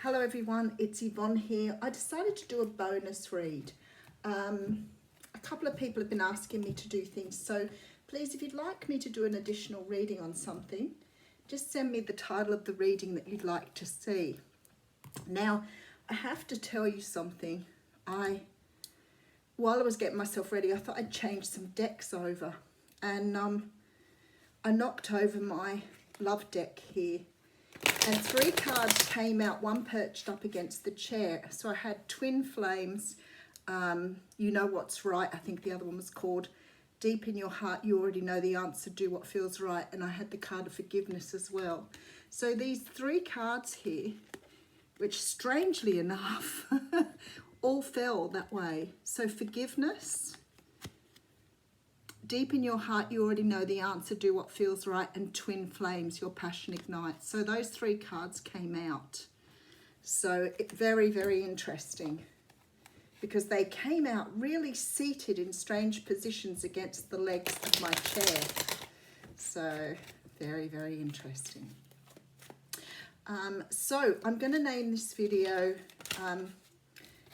Hello everyone, it's Yvonne here. I decided to do a bonus read. A couple of people have been asking me to do things, so please, if you'd like me to do an additional reading on something, just send me the title of the reading that you'd like to see. Now, I have to tell you something. While I was getting myself ready, I thought I'd change some decks over, and I knocked over my love deck here. And 3 cards came out, one perched up against the chair. So I had Twin Flames, You Know What's Right. I think the other one was called Deep in Your Heart, You Already Know the Answer, Do What Feels Right. And I had the card of Forgiveness as well. So these 3 cards here, which strangely enough, all fell that way. So Forgiveness, Deep in Your Heart, You Already Know the Answer, Do What Feels Right, and Twin Flames, Your Passion Ignites. So those 3 cards came out. So very, very interesting, because they came out really seated in strange positions against the legs of my chair. So very, very interesting. So I'm going to name this video,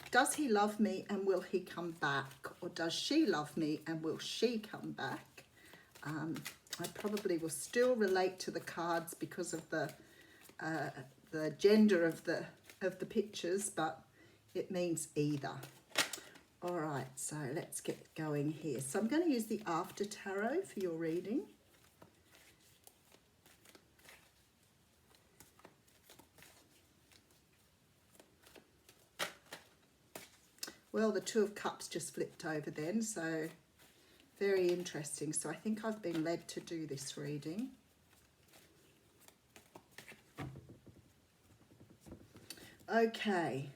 Does He Love Me and Will He Come Back? Or Does She Love Me and Will She Come Back? I probably will still relate to the cards because of the gender of the pictures, but it means either. All right, so let's get going here. So I'm going to use the After Tarot for your reading. Well, the Two of Cups just flipped over then, so very interesting. So I think I've been led to do this reading. Okay.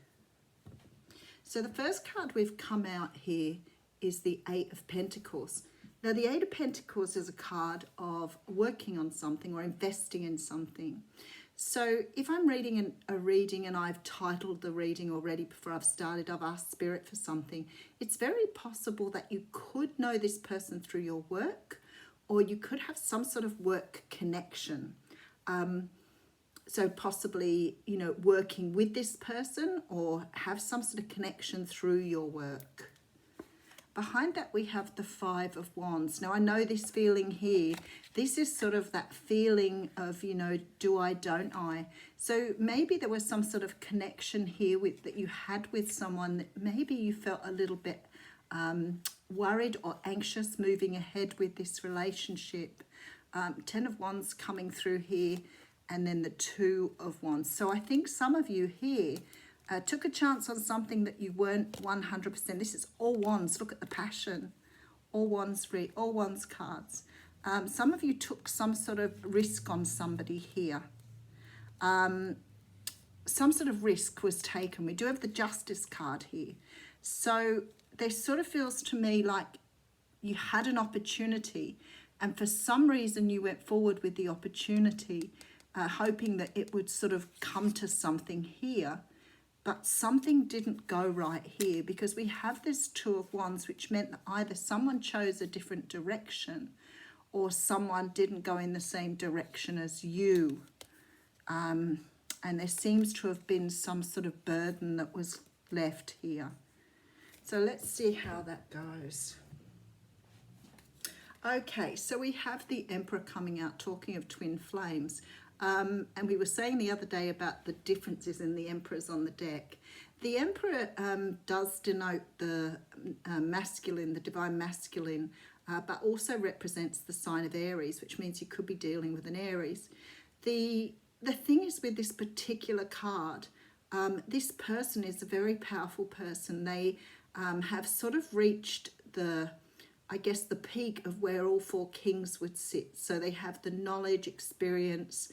So the first card we've come out here is the 8 of Pentacles. Now, the 8 of Pentacles is a card of working on something or investing in something. So if I'm reading a reading and I've titled the reading already before I've started, I've asked Spirit for something, it's very possible that you could know this person through your work, or you could have some sort of work connection. So possibly, you know, working with this person or have some sort of connection through your work. Behind that, we have the 5 of Wands. Now, I know this feeling here. This is sort of that feeling of, you know, do I, don't I? So maybe there was some sort of connection here that you had with someone that maybe you felt a little bit worried or anxious moving ahead with this relationship. 10 of Wands coming through here, and then the 2 of Wands. So I think some of you here took a chance on something that you weren't 100%. This is all Wands. Look at the passion. All Wands cards. Some of you took some sort of risk on somebody here. Some sort of risk was taken. We do have the Justice card here. So there sort of feels to me like you had an opportunity, and for some reason you went forward with the opportunity, hoping that it would sort of come to something here. But something didn't go right here, because we have this 2 of Wands, which meant that either someone chose a different direction or someone didn't go in the same direction as you. And there seems to have been some sort of burden that was left here. So let's see how that goes. Okay, so we have the Emperor coming out, talking of twin flames. And we were saying the other day about the differences in the emperors on the deck. The Emperor does denote the masculine, the divine masculine, but also represents the sign of Aries, which means you could be dealing with an Aries. The thing is, with this particular card, this person is a very powerful person. They have sort of reached the peak of where all 4 kings would sit. So they have the knowledge, experience,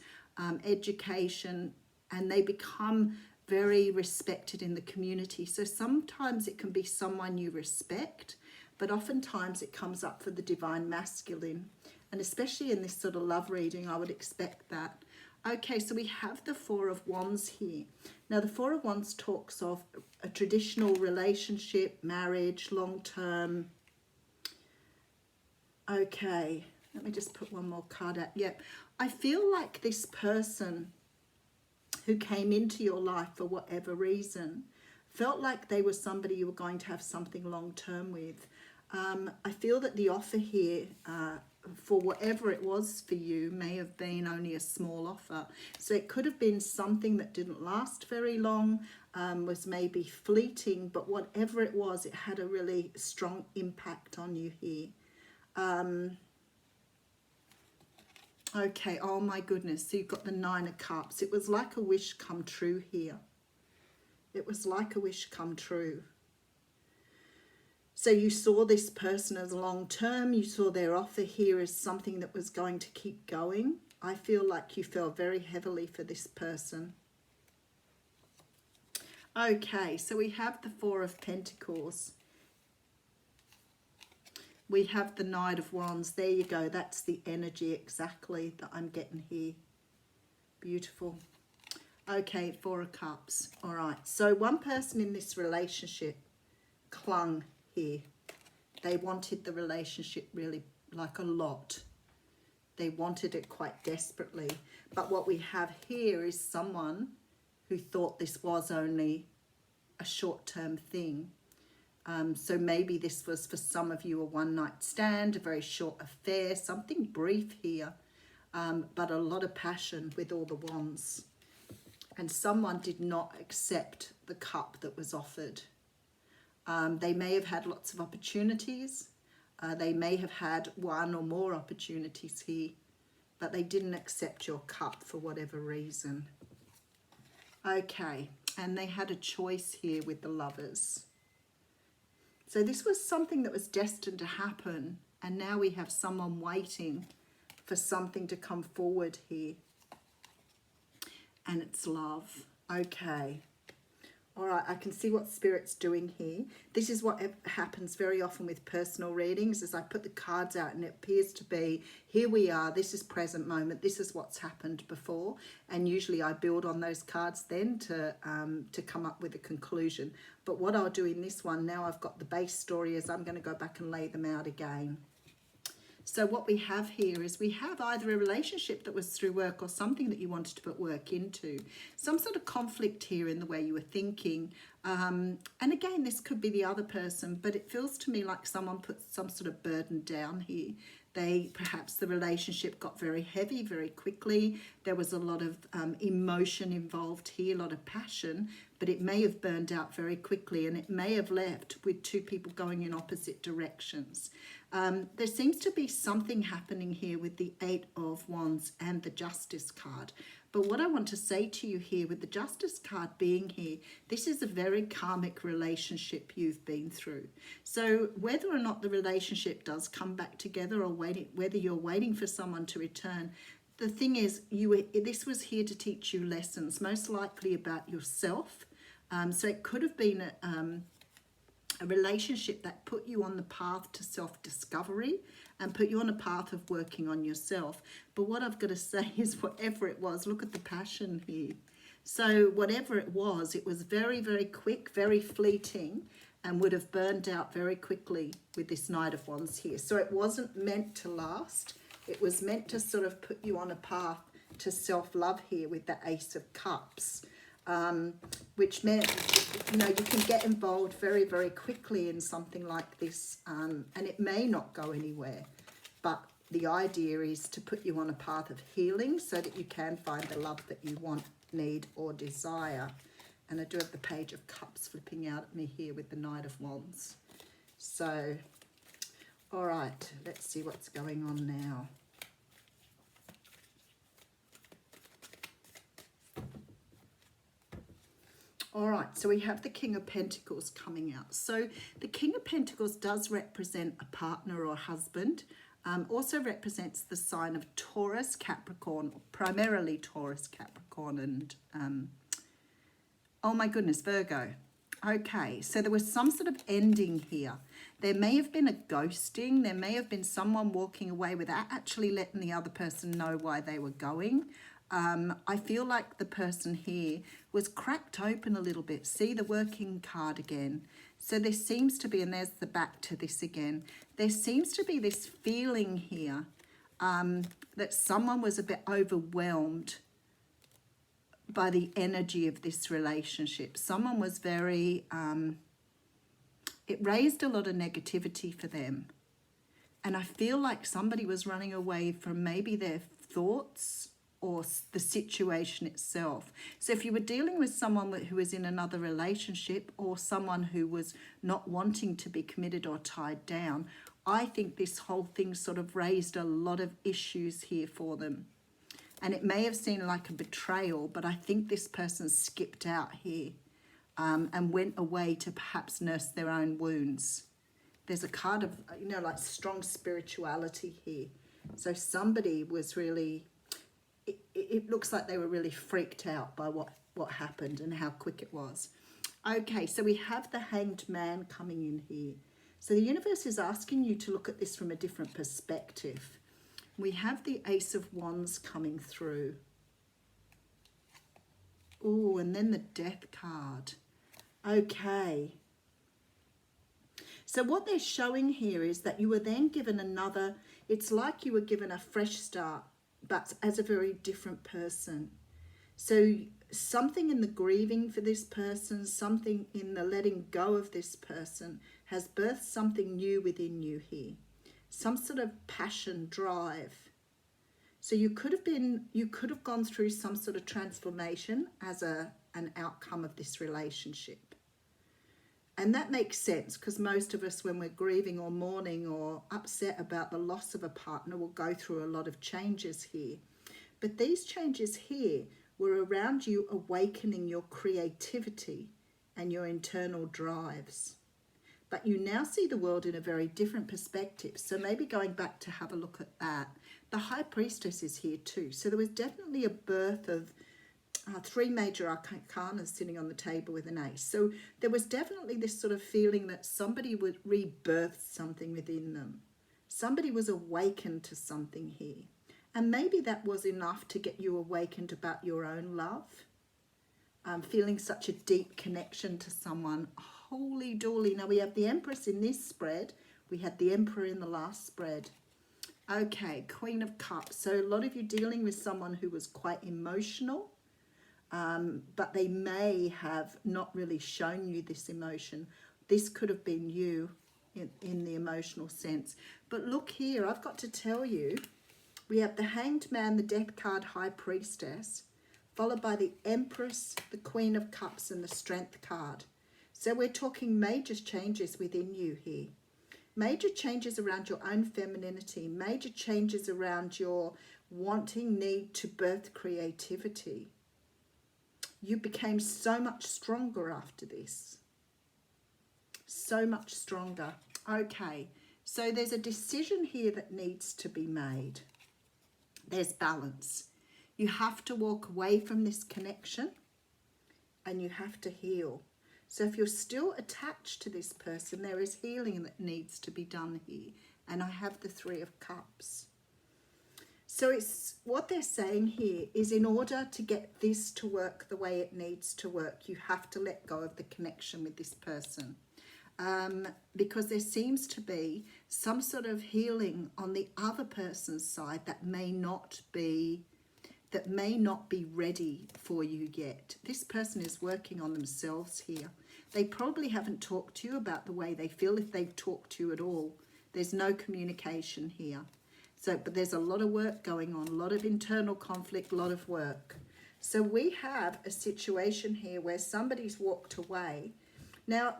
education, and they become very respected in the community. So sometimes it can be someone you respect, but oftentimes it comes up for the divine masculine. And especially in this sort of love reading, I would expect that. Okay, so we have the 4 of Wands here. Now, the 4 of Wands talks of a traditional relationship, marriage, long-term. Okay, let me just put one more card out. Yep, I feel like this person who came into your life for whatever reason felt like they were somebody you were going to have something long term with. I feel that the offer here, for whatever it was for you, may have been only a small offer. So it could have been something that didn't last very long, was maybe fleeting, but whatever it was, it had a really strong impact on you here. Okay, oh my goodness, so you've got the 9 of Cups. It was like a wish come true here. It was like a wish come true. So you saw this person as long term. You saw their offer here as something that was going to keep going. I feel like you fell very heavily for this person. Okay, so we have the 4 of Pentacles. We have the Knight of Wands. There you go. That's the energy exactly that I'm getting here. Beautiful. Okay, 4 of Cups. All right. So one person in this relationship clung here. They wanted the relationship really like a lot. They wanted it quite desperately. But what we have here is someone who thought this was only a short-term thing. So maybe this was for some of you a one-night stand, a very short affair, something brief here, but a lot of passion with all the wands. And someone did not accept the cup that was offered. They may have had lots of opportunities. They may have had one or more opportunities here, but they didn't accept your cup for whatever reason. Okay, and they had a choice here with the Lovers. So this was something that was destined to happen, and now we have someone waiting for something to come forward here. And it's love. Okay. All right, I can see what Spirit's doing here. This is what happens very often with personal readings, as I put the cards out and it appears to be, here we are, this is present moment, this is what's happened before. And usually I build on those cards then to come up with a conclusion. But what I'll do in this one, now I've got the base story, is I'm going to go back and lay them out again. So what we have here is we have either a relationship that was through work or something that you wanted to put work into. Some sort of conflict here in the way you were thinking. And again, this could be the other person, but it feels to me like someone put some sort of burden down here. Perhaps the relationship got very heavy very quickly. There was a lot of emotion involved here, a lot of passion, but it may have burned out very quickly, and it may have left with 2 people going in opposite directions. There seems to be something happening here with the 8 of Wands and the Justice card. But what I want to say to you here with the Justice card being here, this is a very karmic relationship you've been through. So whether or not the relationship does come back together, or whether you're waiting for someone to return, the thing is, this was here to teach you lessons, most likely about yourself. So it could have been a relationship that put you on the path to self-discovery and put you on a path of working on yourself. But what I've got to say is, whatever it was, look at the passion here. So whatever it was very, very quick, very fleeting, and would have burned out very quickly with this Knight of Wands here. So it wasn't meant to last. It was meant to sort of put you on a path to self-love here with the Ace of Cups. Which meant, you can get involved very, very quickly in something like this, and it may not go anywhere, but the idea is to put you on a path of healing so that you can find the love that you want, need, or desire. And I do have the Page of Cups flipping out at me here with the Knight of Wands. So, all right, let's see what's going on now. All right, so we have the King of Pentacles coming out. So the King of Pentacles does represent a partner or husband. Also represents the sign of Taurus, Capricorn, primarily Taurus, Capricorn, and oh my goodness, Virgo. Okay, so there was some sort of ending here. There may have been a ghosting. There may have been someone walking away without actually letting the other person know why they were going. I feel like the person here was cracked open a little bit. See the Working card again. So there seems to be, and there's the back to this again, there seems to be this feeling here that someone was a bit overwhelmed by the energy of this relationship. Someone was very, it raised a lot of negativity for them. And I feel like somebody was running away from maybe their thoughts or the situation itself. So if you were dealing with someone who was in another relationship or someone who was not wanting to be committed or tied down, I think this whole thing sort of raised a lot of issues here for them. And it may have seemed like a betrayal, but I think this person skipped out here and went away to perhaps nurse their own wounds. There's a card of, like strong spirituality here. So somebody was really, it looks like they were really freaked out by what happened and how quick it was. Okay, so we have the Hanged Man coming in here. So the universe is asking you to look at this from a different perspective. We have the Ace of Wands coming through. Oh, and then the Death card. Okay. So what they're showing here is that you were then given another, it's like you were given a fresh start, but as a very different person. So something in the grieving for this person, something in the letting go of this person has birthed something new within you here. Some sort of passion, drive. So you could have gone through some sort of transformation as an outcome of this relationship. And that makes sense because most of us, when we're grieving or mourning or upset about the loss of a partner, will go through a lot of changes here. But these changes here were around you awakening your creativity and your internal drives. But you now see the world in a very different perspective. So maybe going back to have a look at that. The High Priestess is here too. So there was definitely a birth of three major arcana sitting on the table with an ace. So there was definitely this sort of feeling that somebody would rebirth something within them. Somebody was awakened to something here. And maybe that was enough to get you awakened about your own love. Feeling such a deep connection to someone. Holy dooly. Now we have the Empress in this spread. We had the Emperor in the last spread. Okay, Queen of Cups. So a lot of you dealing with someone who was quite emotional. But they may have not really shown you this emotion. This could have been you in the emotional sense. But look here, I've got to tell you, we have the Hanged Man, the Death card, High Priestess, followed by the Empress, the Queen of Cups, and the Strength card. So we're talking major changes within you here. Major changes around your own femininity, major changes around your wanting, need to birth creativity. You became so much stronger after this. So much stronger. Okay, so there's a decision here that needs to be made. There's balance. You have to walk away from this connection and you have to heal. So if you're still attached to this person, there is healing that needs to be done here. And I have the Three of Cups. So it's what they're saying here is in order to get this to work the way it needs to work, you have to let go of the connection with this person. Because there seems to be some sort of healing on the other person's side that may not be ready for you yet. This person is working on themselves here. They probably haven't talked to you about the way they feel, if they've talked to you at all. There's no communication here. So, but there's a lot of work going on, a lot of internal conflict, a lot of work. So we have a situation here where somebody's walked away. Now,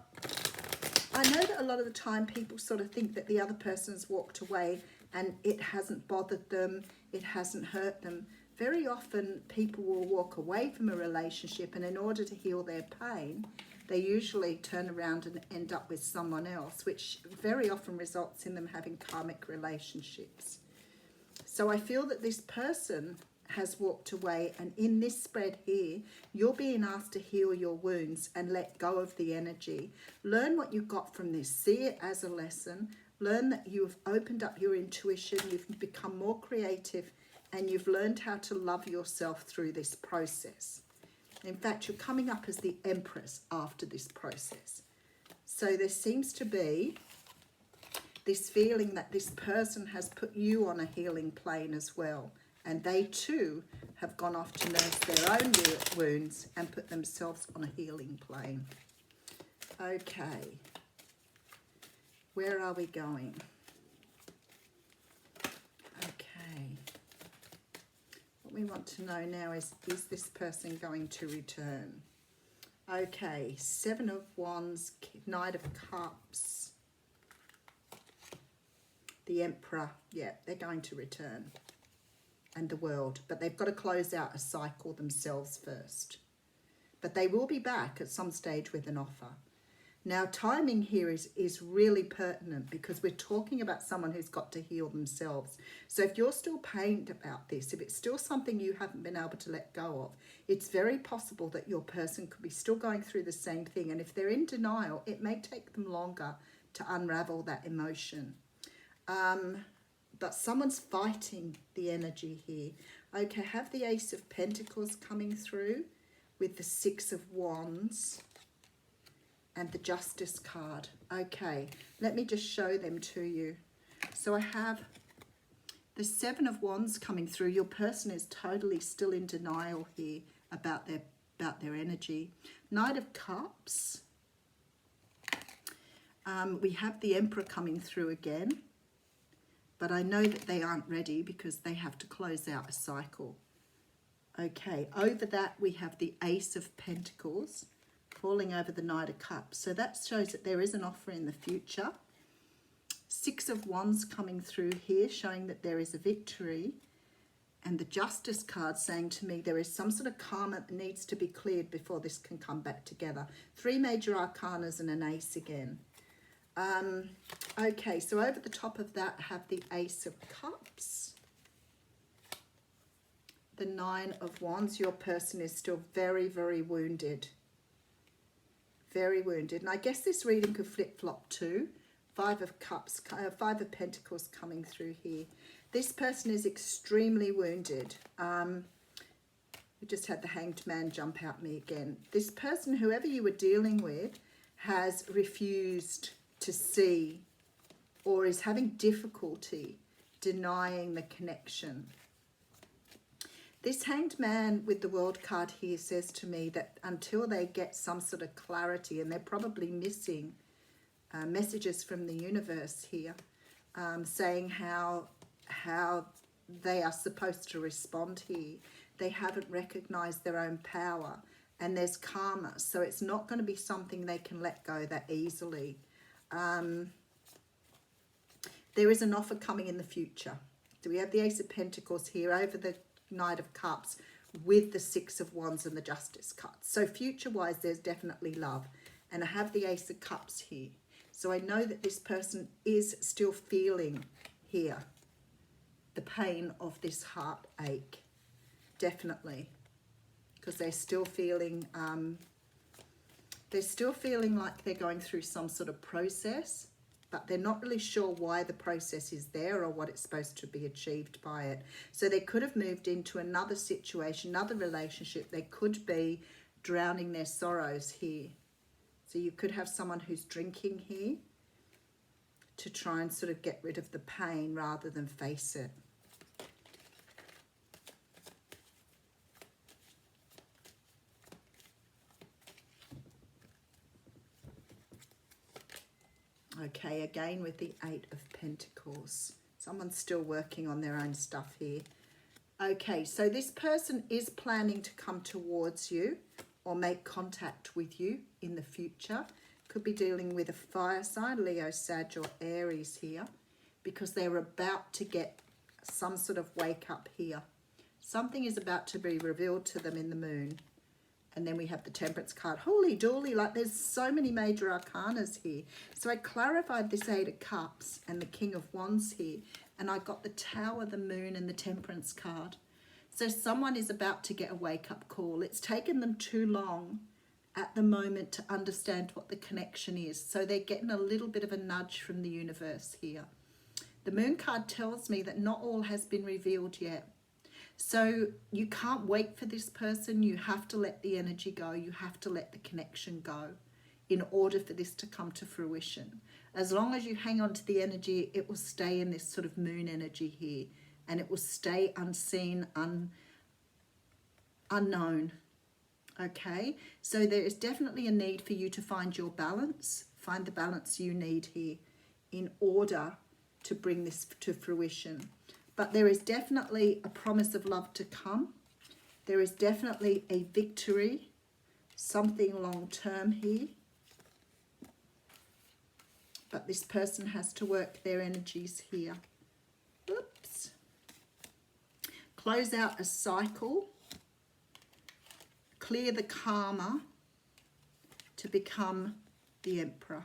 I know that a lot of the time people sort of think that the other person's walked away and it hasn't bothered them, it hasn't hurt them. Very often people will walk away from a relationship, and in order to heal their pain, they usually turn around and end up with someone else, which very often results in them having karmic relationships. So I feel that this person has walked away, and in this spread here, you're being asked to heal your wounds and let go of the energy. Learn what you got from this. See it as a lesson. Learn that you've opened up your intuition, you've become more creative, and you've learned how to love yourself through this process. In fact, you're coming up as the Empress after this process. So there seems to be this feeling that this person has put you on a healing plane as well, And they too have gone off to nurse their own wounds and put themselves on a healing plane. Okay. Where are we going? Okay. What we want to know now is this person going to return? Okay, Seven of Wands, Knight of Cups, the Emperor. Yeah, they're going to return. And the World. But they've got to close out a cycle themselves first. But they will be back at some stage with an offer. Now, timing here is really pertinent because we're talking about someone who's got to heal themselves. So if you're still pained about this, if it's still something you haven't been able to let go of, it's very possible that your person could be still going through the same thing. And if they're in denial, it may take them longer to unravel that emotion. But someone's fighting the energy here. Okay, have the Ace of Pentacles coming through with the Six of Wands. And the Justice card. Okay, let me just show them to you. So I have the Seven of Wands coming through. Your person is totally still in denial here about their energy. Knight of Cups. We have the Emperor coming through again. But I know that they aren't ready because they have to close out a cycle. Okay, over that we have the Ace of Pentacles falling over the Knight of Cups. So that shows that there is an offer in the future. Six of Wands coming through here, showing that there is a victory. And the Justice card saying to me there is some sort of karma that needs to be cleared before this can come back together. Three major arcanas and an ace again. Okay, so over the top of that I have the Ace of Cups. The Nine of Wands. Your person is still very, very wounded. Very wounded. And I guess this reading could flip-flop too. Five of Cups, Five of Pentacles coming through here. This person is extremely wounded. We just had the Hanged Man jump out me again. This person, whoever you were dealing with, has refused to see or is having difficulty denying the connection. This Hanged Man with the World card here says to me that until they get some sort of clarity, and they're probably missing messages from the universe here, saying how they are supposed to respond here. They haven't recognized their own power, and there's karma. So it's not going to be something they can let go that easily. There is an offer coming in the future. So we have the Ace of Pentacles here over the Knight of Cups with the Six of Wands and the Justice card. So future-wise, there's definitely love. And I have the Ace of Cups here. So I know that this person is still feeling here the pain of this heartache. Definitely. Because they're still feeling like they're going through some sort of process, but they're not really sure why the process is there or what it's supposed to be achieved by it. So they could have moved into another situation, another relationship. They could be drowning their sorrows here. So you could have someone who's drinking here to try and sort of get rid of the pain rather than face it. Okay, again with the Eight of Pentacles. Someone's still working on their own stuff here. Okay, so this person is planning to come towards you or make contact with you in the future. Could be dealing with a fire sign, Leo, Sag, or Aries here, because they're about to get some sort of wake up here. Something is about to be revealed to them in the moon. And then we have the Temperance card. Holy dooly, like there's so many major arcanas here. So I clarified this Eight of Cups and the King of Wands here. And I got the Tower, the Moon, and the Temperance card. So someone is about to get a wake-up call. It's taken them too long at the moment to understand what the connection is. So they're getting a little bit of a nudge from the universe here. The Moon card tells me that not all has been revealed yet. So you can't wait for this person. You have to let the energy go. You have to let the connection go in order for this to come to fruition. As long as you hang on to the energy, it will stay in this sort of moon energy here and it will stay unseen, unknown. Okay, so there is definitely a need for you to find your balance, find the balance you need here in order to bring this to fruition. But there is definitely a promise of love to come. There is definitely a victory, something long term here. But this person has to work their energies here. Oops. Close out a cycle. Clear the karma to become the Emperor.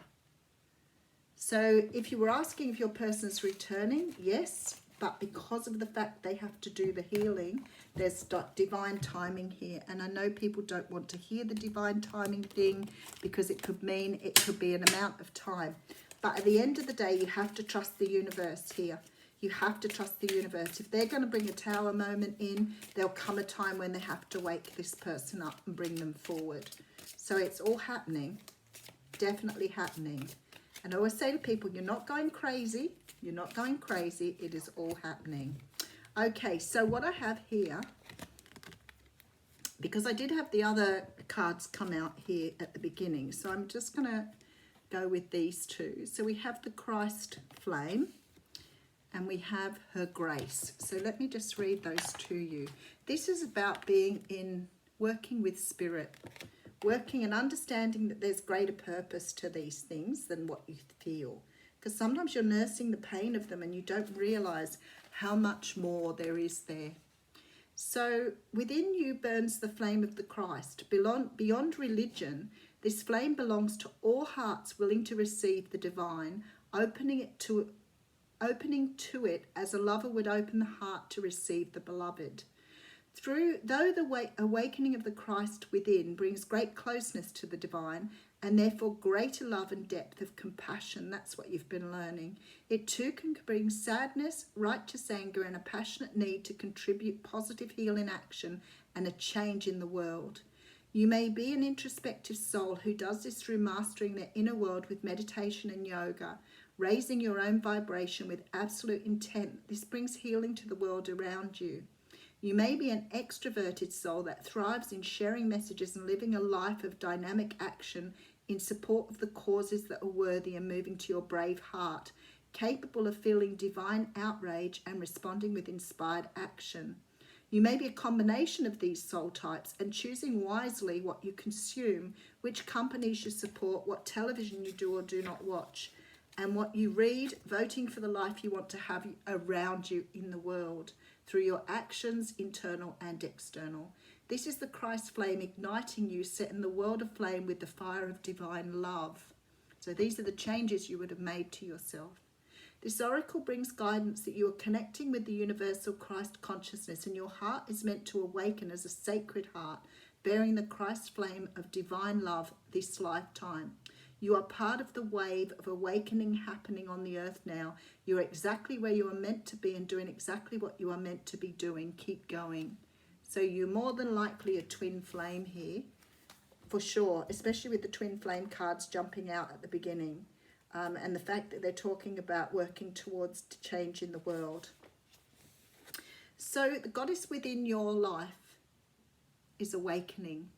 So if you were asking if your person's returning, yes, but because of the fact they have to do the healing, there's divine timing here. And I know people don't want to hear the divine timing thing because it could mean it could be an amount of time. But at the end of the day, you have to trust the universe here. You have to trust the universe. If they're going to bring a tower moment in, there'll come a time when they have to wake this person up and bring them forward. So it's all happening, definitely happening. And I always say to people, you're not going crazy. You're not going crazy. It is all happening. Okay, so what I have here, because I did have the other cards come out here at the beginning, so I'm just going to go with these two. So we have the Christ flame. And we have her grace. So let me just read those to you. This is about working with spirit, working and understanding that there's greater purpose to these things than what you feel. Because sometimes you're nursing the pain of them and you don't realize how much more there is there. So within you burns the flame of the Christ. Beyond religion, this flame belongs to all hearts willing to receive the divine, opening to it as a lover would open the heart to receive the beloved. Though the awakening of the Christ within brings great closeness to the divine and therefore greater love and depth of compassion, that's what you've been learning, it too can bring sadness, righteous anger and a passionate need to contribute positive healing action and a change in the world. You may be an introspective soul who does this through mastering their inner world with meditation and yoga, raising your own vibration with absolute intent. This brings healing to the world around you. You may be an extroverted soul that thrives in sharing messages and living a life of dynamic action in support of the causes that are worthy and moving to your brave heart, capable of feeling divine outrage and responding with inspired action. You may be a combination of these soul types and choosing wisely what you consume, which companies you support, what television you do or do not watch, and what you read, voting for the life you want to have around you in the world through your actions, internal and external. This is the Christ flame igniting you, setting the world aflame with the fire of divine love. So these are the changes you would have made to yourself. This oracle brings guidance that you are connecting with the universal Christ consciousness and your heart is meant to awaken as a sacred heart, bearing the Christ flame of divine love this lifetime. You are part of the wave of awakening happening on the earth now. You are exactly where you are meant to be and doing exactly what you are meant to be doing. Keep going. So you're more than likely a twin flame here, for sure, especially with the twin flame cards jumping out at the beginning. And the fact that they're talking about working towards change in the world. So the goddess within your life is awakening.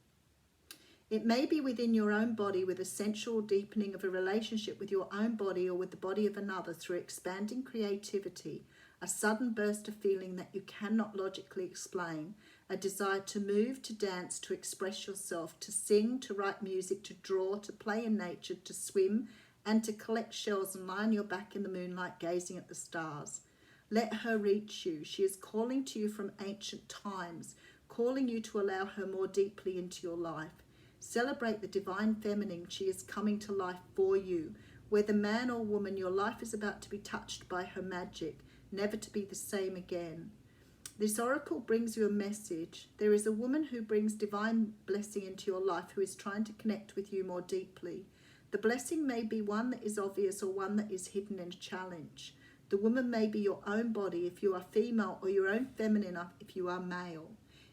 It may be within your own body with a sensual deepening of a relationship with your own body or with the body of another through expanding creativity, a sudden burst of feeling that you cannot logically explain, a desire to move, to dance, to express yourself, to sing, to write music, to draw, to play in nature, to swim, and to collect shells and lie on your back in the moonlight gazing at the stars. Let her reach you. She is calling to you from ancient times, calling you to allow her more deeply into your life. Celebrate the divine feminine. She is coming to life for you. Whether man or woman, your life is about to be touched by her magic, never to be the same again. This oracle brings you a message. There is a woman who brings divine blessing into your life who is trying to connect with you more deeply. The blessing may be one that is obvious or one that is hidden and a challenge. The woman may be your own body if you are female, or your own feminine if you are male.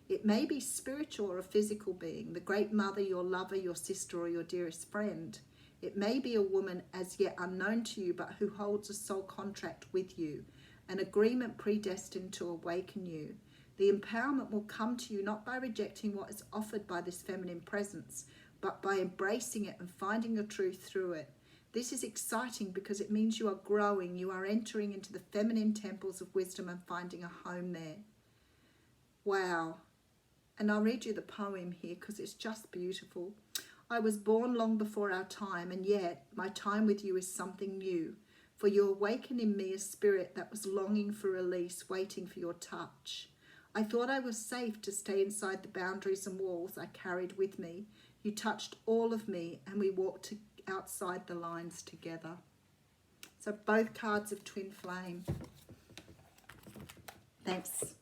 It may be spiritual or a physical being, the great mother, your lover, your sister, or your dearest friend. It may be a woman as yet unknown to you, but who holds a soul contract with you. an agreement predestined to awaken you. The empowerment will come to you not by rejecting what is offered by this feminine presence, but by embracing it and finding your truth through it. This is exciting because it means you are growing, you are entering into the feminine temples of wisdom and finding a home there. Wow. And I'll read you the poem here because it's just beautiful. I was born long before our time, and yet my time with you is something new. For you awaken in me a spirit that was longing for release, waiting for your touch. I thought I was safe to stay inside the boundaries and walls I carried with me. You touched all of me, and we walked outside the lines together. So both cards of twin flame. Thanks.